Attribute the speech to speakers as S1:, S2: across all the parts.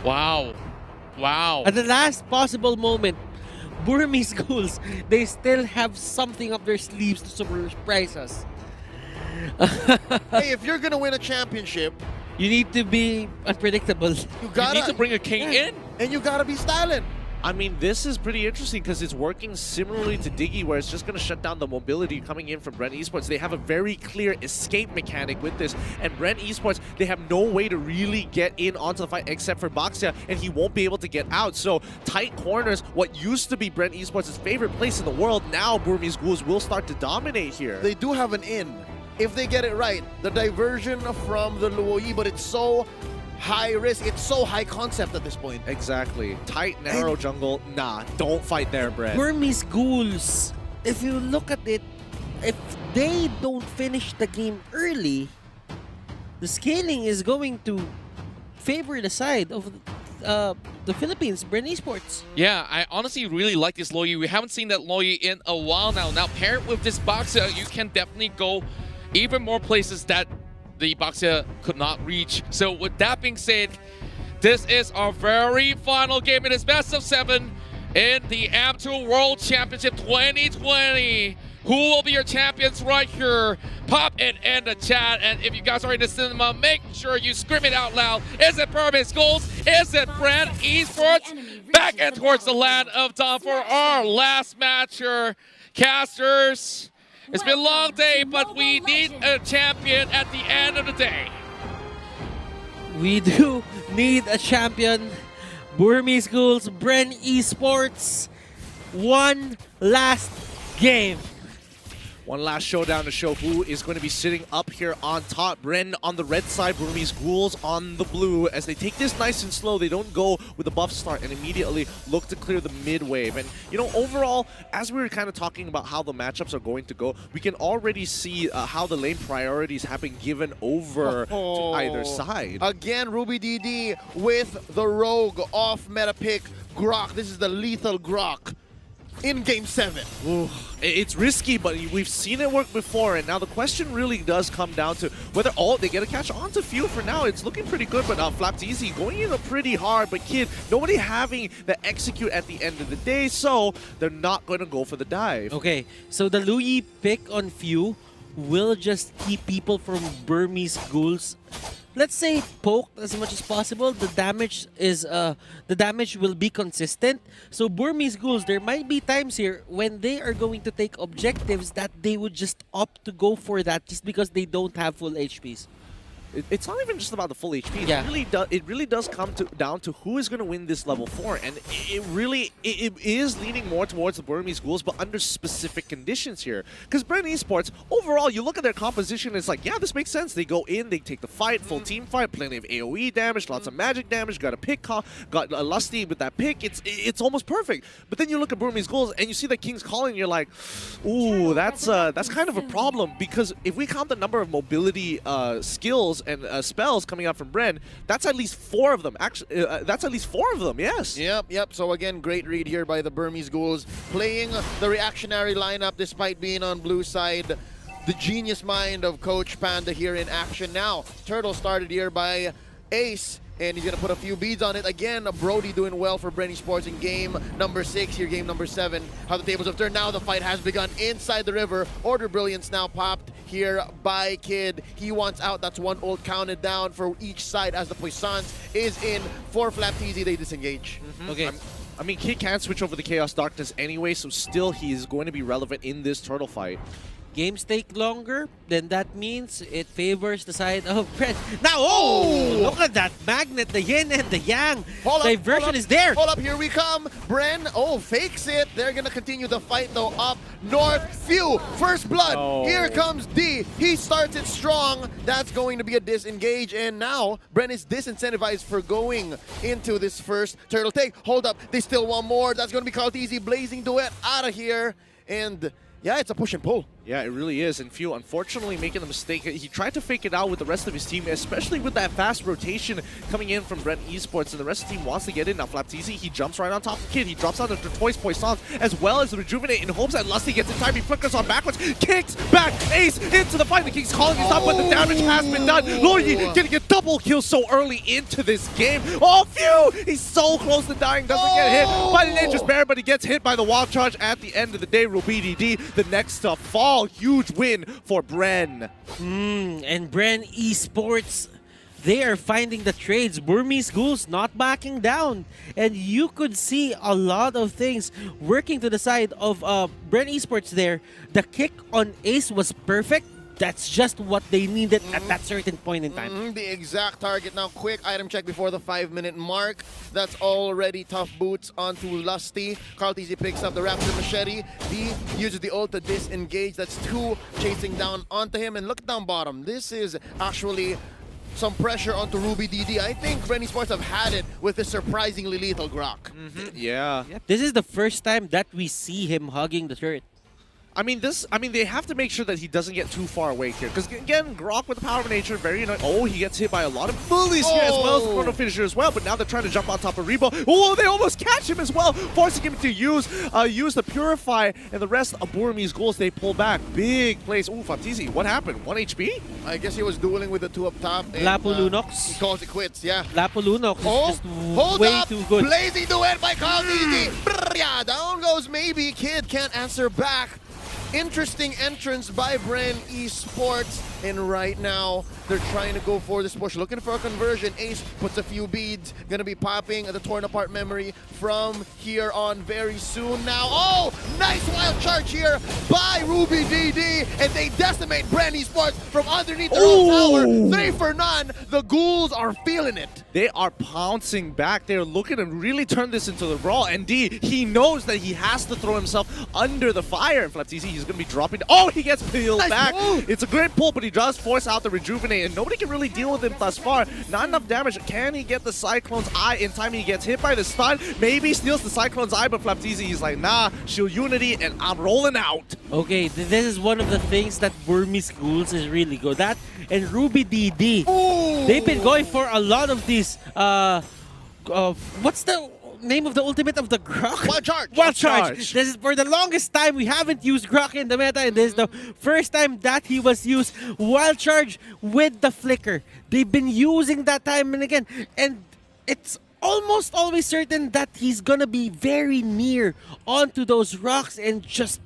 S1: Wow. Wow.
S2: At the last possible moment, Burmese Ghouls, they still have something up their sleeves to surprise us.
S3: Hey, if you're gonna win a championship,
S2: You need to be unpredictable.
S3: you
S1: You
S3: gotta
S1: need to bring a king in.
S3: and you gotta be styling.
S4: I mean, this is pretty interesting because it's working similarly to Diggy, where it's just going to shut down the mobility coming in from Bren Esports. They have a very clear escape mechanic with this, and Bren Esports, they have no way to really get in onto the fight except for Baxia, and he won't be able to get out. So tight corners, what used to be Bren Esports' favorite place in the world, now Burmese Ghouls will start to dominate here.
S3: They do have an in if they get it right. The diversion from the Luoyi, but it's so high risk, it's so high concept at this point.
S4: Exactly. Tight, narrow jungle. Nah, don't fight there, Bren.
S2: Burmese Ghouls, if you look at it, if they don't finish the game early, the scaling is going to favor the side of the Philippines, Bren Esports.
S1: Yeah, I honestly really like this Loyi. We haven't seen that Loyi in a while now. Now, paired with this Baxia, you can definitely go even more places that the Baxia could not reach. So with that being said, this is our very final game. It is best of 7 in the AM2 World Championship 2020. Who will be your champions right here? Pop it in the chat. And if you guys are in the cinema, make sure you scream it out loud. Is it Burmese Ghouls? Is it Bren Esports? Back and towards the land of Dawn for our last match here. Casters, it's been a long day, but we need a champion at the end of the day.
S2: We do need a champion. Burmese Ghouls, Bren Esports. One last game.
S4: One last showdown to show who is going to be sitting up here on top. Bren on the red side, Burmese Ghouls on the blue. As they take this nice and slow, they don't go with a buff start and immediately look to clear the mid wave. And, you know, overall, as we were kind of talking about how the matchups are going to go, we can already see how the lane priorities have been given over to either side.
S3: Again, Ruby DD with the rogue off meta pick Grok. This is the lethal Grok in game 7.
S4: Ooh, it's risky, but we've seen it work before, and now the question really does come down to whether they get a catch onto Fuel. For now, it's looking pretty good, but Flapteezy going in pretty hard, but Kid, nobody having the execute at the end of the day, so they're not going to go for the dive.
S2: Okay, so the Luyi pick on Few will just keep people from Burmese Ghouls, let's say, poked as much as possible. The damage will be consistent. So Burmese Ghouls, there might be times here when they are going to take objectives that they would just opt to go for that just because they don't have full HPs.
S4: It's not even just about the full HP.
S2: Yeah.
S4: It really does come down to who is going to win this level 4, and it is leaning more towards the Burmese Ghouls, but under specific conditions here. Because Bren Esports, overall, you look at their composition, it's like, yeah, this makes sense. They go in, they take the fight, full team fight, plenty of AOE damage, lots of magic damage, got a pick, got a Lusty with that pick. It's almost perfect. But then you look at Burmese Ghouls and you see the King's Calling, and you're like, ooh, that's kind of a problem, because if we count the number of mobility skills and spells coming out from Bren, that's at least 4 of them. Actually, that's at least 4 of them, yes.
S3: Yep. So again, great read here by the Burmese Ghouls, playing the reactionary lineup despite being on blue side. The genius mind of Coach Panda here in action now. Turtle started here by Ace, and he's going to put a few beads on it. Again, Brody doing well for Bren Esports in game number 6, here game number 7. How the tables have turned. Now the fight has begun inside the river. Order Brilliance now popped here by Kid. He wants out. That's 1 ult counted down for each side as the Puissance is in for Flapteezy. They disengage.
S2: Okay.
S4: I mean, Kid can't switch over the Chaos Darkness anyway, so still he is going to be relevant in this turtle fight.
S2: Games take longer, then that means it favors the side of Bren. Now, look at that magnet, the yin and the yang. Diversion is there.
S3: Hold up, here we come. Bren, fakes it. They're going to continue the fight, though, up north. Phew, first blood. Here comes D. He starts it strong. That's going to be a disengage, and now Bren is disincentivized for going into this first turtle take. Hold up, they still want more. That's going to be called easy. Blazing Duet out of here, and yeah, it's a push and pull.
S4: Yeah, it really is. And Few, unfortunately, making the mistake. He tried to fake it out with the rest of his team, especially with that fast rotation coming in from Bren Esports, and the rest of the team wants to get in. Now, Flapteasy, he jumps right on top of Kid. He drops out the Toys Poissons, as well as the Rejuvenate, in hopes that Lusty gets in time. He flickers on backwards, kicks back, ace into the fight. The King's calling his up, but the damage has been done. Loyi getting a double kill so early into this game. Oh, Few! He's so close to dying, doesn't get hit by the Nature's Bear, but he gets hit by the Wild Charge at the end of the day. RubyDD, the next to fall. Huge win for Bren.
S2: And Bren Esports, they are finding the trades. Burmese Ghouls not backing down. And you could see a lot of things working to the side of Bren Esports there. The kick on Ace was perfect. That's just what they needed at that certain point in time.
S3: The exact target. Now, quick item check before the 5-minute mark. That's already tough boots onto Lusty. Carl-TZ picks up the Raptor Machete. D uses the ult to disengage. That's 2 chasing down onto him. And look down bottom. This is actually some pressure onto RubyDD. I think Bren Esports have had it with this surprisingly lethal Grok.
S4: Yeah.
S2: This is the first time that we see him hugging the turret.
S4: I mean, they have to make sure that he doesn't get too far away here. Because, again, Grok with the power of nature, very annoying. Oh, he gets hit by a lot of bullies here, as well as the Chrono Finisher as well. But now they're trying to jump on top of Rebo. Oh, they almost catch him as well, forcing him to use the Purify. And the rest of Burmese Ghouls, they pull back. Big plays. Ooh, Flapteasy, what happened? 1 HP?
S3: I guess he was dueling with the 2 up top. And,
S2: Lapulunox.
S3: he calls it quits, yeah.
S2: Lapulunox is just
S3: hold
S2: way
S3: up.
S2: too good.
S3: Blazing duet by Carl-TZ. Yeah, down goes maybe. Kid can't answer back. Interesting entrance by Bren Esports, and right now they're trying to go for this push, looking for a conversion. Ace puts a few beads, gonna be popping the torn apart memory from here on very soon now. Oh, nice wild charge here by RubyDD, and they decimate Bren Esports from underneath their own tower. 3 for none. The Ghouls are feeling it.
S4: They are pouncing back. They're looking to really turn this into the brawl. And D, he knows that he has to throw himself under the fire. And Flapteasy, he's going to be dropping. Oh, he gets peeled back.
S3: Move.
S4: It's a great pull, but he does force out the Rejuvenate. And nobody can really deal with him thus far. Not enough damage. Can he get the Cyclone's Eye in time? He gets hit by the stun. Maybe steals the Cyclone's Eye, but Flapteasy, he's like, nah, shield unity, and I'm rolling out.
S2: Okay, this is one of the things that Burmese Ghouls is really good at. And RubyDD, they've been going for a lot of these, what's the name of the ultimate of the Grok?
S3: Wild Charge.
S2: Wild Charge. This is for the longest time we haven't used Grok in the meta, and this is the first time that he was used. Wild Charge with the flicker. They've been using that time and again, and it's almost always certain that he's gonna be very near onto those rocks and just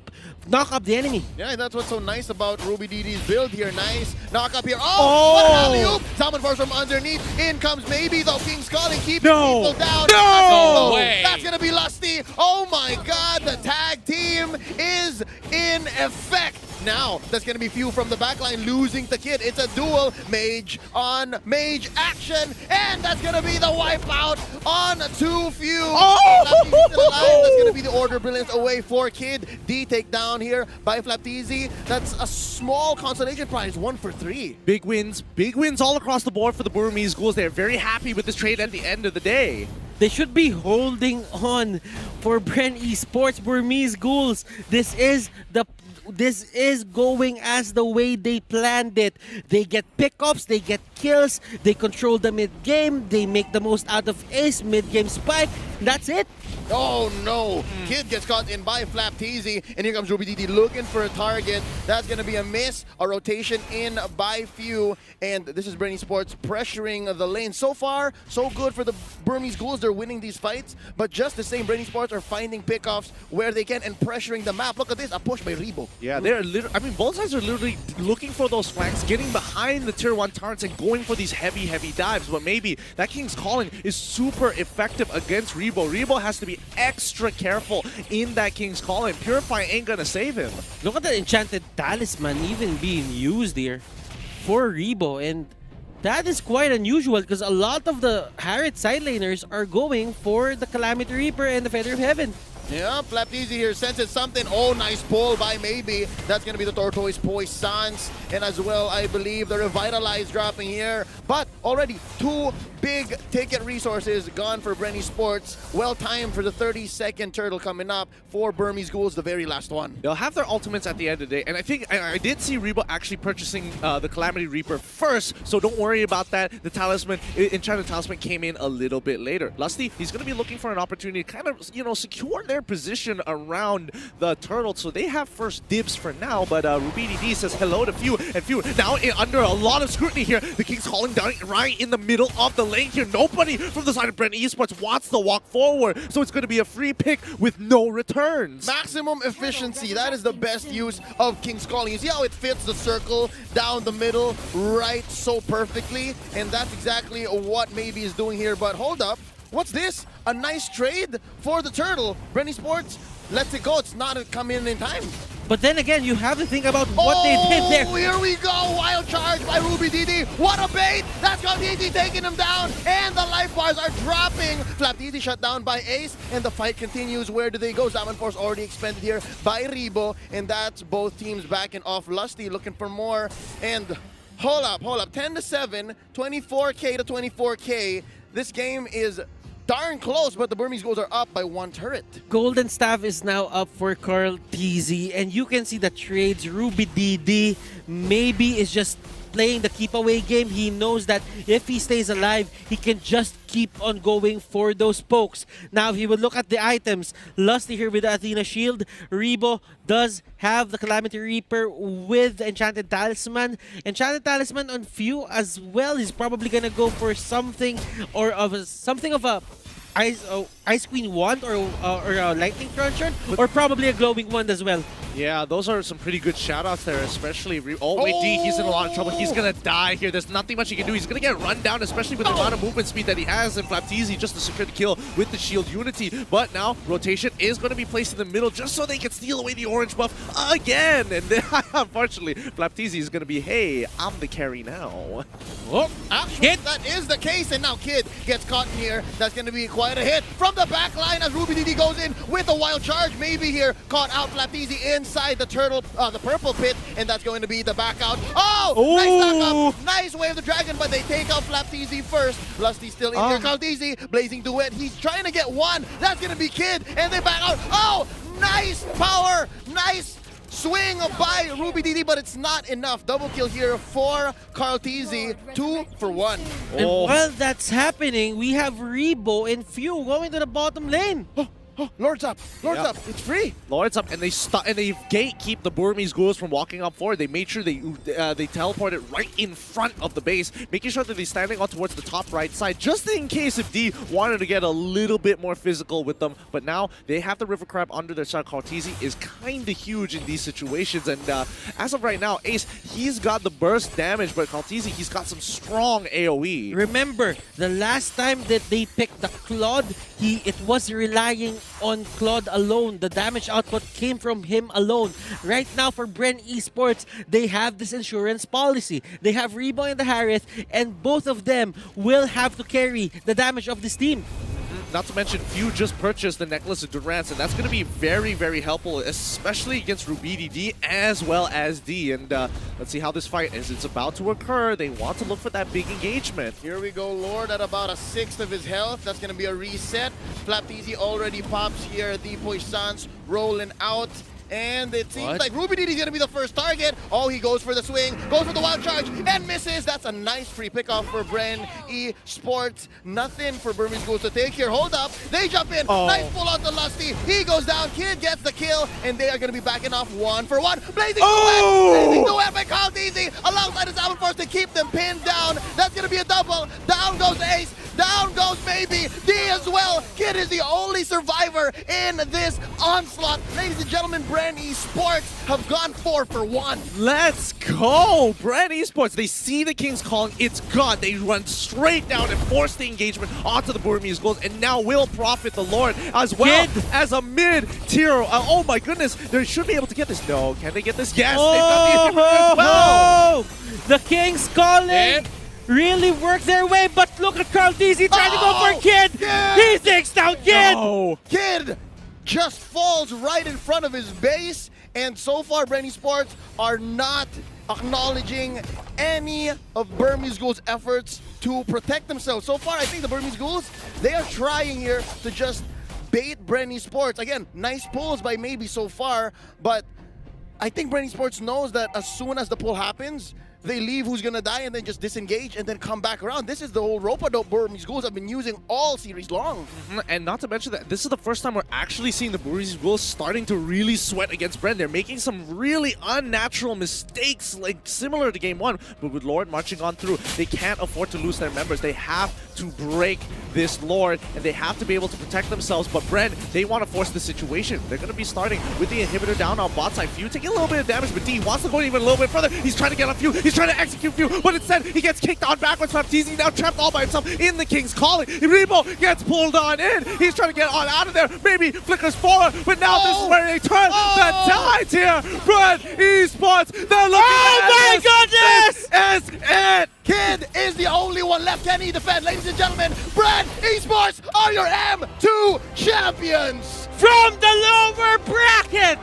S2: knock up the enemy.
S3: Yeah, that's what's so nice about RubyDD's build here. Nice knock up here. Oh, what an alley-oop! Salmon Force from underneath. In comes maybe though King's Calling, keeping people down.
S1: No way.
S3: That's gonna be Lusty. Oh my God, the tag team is in effect. Now, that's going to be Few from the backline losing the Kid. It's a duel, Mage on Mage action, and that's going to be the wipeout on to Few. That's going to be the Order Brilliance away for Kid. D takedown here by Flapteasy. That's a small consolation prize, 1 for 3.
S4: Big wins all across the board for the Burmese Ghouls. They're very happy with this trade at the end of the day.
S2: They should be holding on for Bren Esports. Burmese Ghouls, this is going as the way they planned it. They get pickups, they get kills, they control the mid-game, they make the most out of Ace, mid-game spike. That's it.
S3: Oh no! Kid gets caught in by Flapteasy, and here comes RubyDD looking for a target. That's going to be a miss. A rotation in by Few, and this is Bren Esports pressuring the lane. So far, so good for the Burmese Ghouls. They're winning these fights, but just the same, Bren Esports are finding pickoffs where they can and pressuring the map. Look at this, a push by Rebo.
S4: Yeah, they're literally, I mean, both sides are literally looking for those flanks, getting behind the tier 1 turrets and going for these heavy dives. But maybe that King's Calling is super effective against Rebo. Rebo has to be extra careful in that King's Calling. Purify ain't gonna save him.
S2: Look at the Enchanted Talisman even being used here for Rebo, and that is quite unusual because a lot of the Harriet side laners are going for the Calamity Reaper and the Feather of Heaven.
S3: Yeah, Flapteasy here senses something. Oh, nice pull by maybe. That's going to be the Tortoise Poissons. And as well, I believe the Revitalize dropping here. But already 2 big ticket resources gone for Bren Esports. Well timed for the 30-second turtle coming up for Burmese Ghouls, the very last one.
S4: They'll have their ultimates at the end of the day, and I think I did see Rebo actually purchasing the Calamity Reaper first, so don't worry about that. The Talisman, Enchanted Talisman came in a little bit later. Lusty, he's going to be looking for an opportunity to kind of, you know, secure their position around the turtle, so they have first dibs for now, but Rubini D says hello to Few, and Few now under a lot of scrutiny here. The King's calling down right in the middle of the lane here. Nobody from the side of Bren Esports wants to walk forward, so it's going to be a free pick with no returns.
S3: Maximum efficiency, that is the best use of King's Calling. You see how it fits the circle down the middle right so perfectly? And that's exactly what Maybe is doing here. But hold up, what's this? A nice trade for the turtle. Bren Esports lets it go. It's not coming in time.
S2: But then again, you have to think about what they did there.
S3: Here we go. Wild charge by Ruby DD. What a bait. That's got DD taking him down. And the life bars are dropping. Flap DD shut down by Ace. And the fight continues. Where do they go? Zaman Force already expended here by Rebo. And that's both teams backing off. Lusty looking for more. And hold up. 10-7, 24K to 24K. This game is darn close, but the Burmese Ghouls are up by one turret.
S2: Golden Staff is now up for Carl TZ, and you can see the trades. Ruby DD maybe is just playing the keep away game. He knows that if he stays alive, he can just keep on going for those pokes. Now, if you would look at the items, Lusty here with the Athena Shield. Rebo does have the Calamity Reaper with the Enchanted Talisman. Enchanted Talisman on Few as well. He's probably gonna go for something or something of a Ice Queen wand or a Lightning Truncheon, or probably a Glowing Wand as well.
S4: Yeah, those are some pretty good shoutouts there, especially... Oh, wait, D, he's in a lot of trouble. He's going to die here. There's nothing much he can do. He's going to get run down, especially with the amount of movement speed that he has, and Flapteezy just to secure the kill with the shield unity. But now, rotation is going to be placed in the middle just so they can steal away the orange buff again. And then, unfortunately, Flapteezy is going to be, hey, I'm the carry now.
S3: Oh, actually, that is the case, and now Kid gets caught in here. That's going to be quite a hit from the back line as Ruby DD goes in with a wild charge. Maybe here, caught out Flapteezy inside the turtle, the purple pit, and that's going to be the back out. Oh, nice knock up, nice wave of the dragon, but they take out Flapteezy first. Lusty still in here, Kalteezy, blazing duet. He's trying to get one. That's going to be Kid, and they back out. Oh, nice power, nice swing by Ruby DD, but it's not enough. Double kill here for Carl TZ, 2 for 1.
S2: And while that's happening, we have Rebo and Few going to the bottom lane.
S3: Lord's up, it's free.
S4: Lord's up, and they gatekeep the Burmese Ghouls from walking up forward. They made sure they teleported right in front of the base, making sure that they're standing on towards the top right side, just in case if D wanted to get a little bit more physical with them. But now they have the River Crab under their side. Cartesi is kind of huge in these situations, and as of right now, Ace, he's got the burst damage, but Cartesi, he's got some strong AoE.
S2: Remember, the last time that they picked the Claude, it was relying on Claude alone. The damage output came from him alone. Right now for Bren Esports, they have this insurance policy. They have Rebo and the Harith, and both of them will have to carry the damage of this team.
S4: Not to mention, Few just purchased the Necklace of Durance, and that's going to be very, very helpful, especially against Rubidi D as well as D. And let's see how this fight, as it's about to occur, they want to look for that big engagement.
S3: Here we go, Lord at about a sixth of his health. That's going to be a reset. Flapteezy already pops here. The Puissance rolling out. And it seems like Ruby DD is going to be the first target. Oh, he goes for the swing, goes for the wild charge, and misses. That's a nice free pickoff for Bren Esports. Nothing for Burmese Ghouls to take here. Hold up. They jump in. Nice pull out to Lusty. He goes down. Kid gets the kill, and they are going to be backing off 1 for 1. Blazing duet. Blazing duet by Carl Easy alongside his Alpha Force to keep them pinned down. That's going to be a double. Down goes Ace. Down goes Maybe. D as well. Kid is the only survivor in this onslaught. Ladies and gentlemen, Bren Esports have gone 4 for 1.
S4: Let's go! Bren Esports, they see the King's calling, it's gone. They run straight down and force the engagement onto the Burmese Ghouls, and now will profit the Lord as well as a mid-tier. Oh my goodness, they should be able to get this. No, can they get this? Yes, they've got the as well.
S2: The King's calling really worked their way, but look at Carl DZ trying to go for Kid. He takes down Kid.
S4: No.
S3: Kid just falls right in front of his base, and so far Bren Esports are not acknowledging any of Burmese Ghouls' efforts to protect themselves. So far, I think the Burmese Ghouls, they are trying here to just bait Bren Esports. Again, nice pulls by maybe so far, but I think Bren Esports knows that as soon as the pull happens, they leave who's gonna die and then just disengage and then come back around. This is the whole rope-a-dope Burmese Ghouls have been using all series long.
S4: And not to mention that this is the first time we're actually seeing the Burmese Ghouls starting to really sweat against Bren. They're making some really unnatural mistakes, like similar to Game 1. But with Lord marching on through, they can't afford to lose their members. They have to break this Lord, and they have to be able to protect themselves. But Bren, they want to force the situation. They're going to be starting with the inhibitor down on bot side. Few taking a little bit of damage, but D wants to go even a little bit further. He's trying to get on Few. He's trying to execute Few, but instead he gets kicked on backwards. Baptiste now trapped all by himself in the King's Calling. Rebo gets pulled on in. He's trying to get on out of there. Maybe flickers forward, but now this is where they turn the tides here. Bren Esports, they're looking
S2: Oh my
S4: goodness! This is it!
S3: Kid is the only one left. Can he defend? Ladies and gentlemen, Bren Esports are your M2 champions!
S2: From the lower bracket,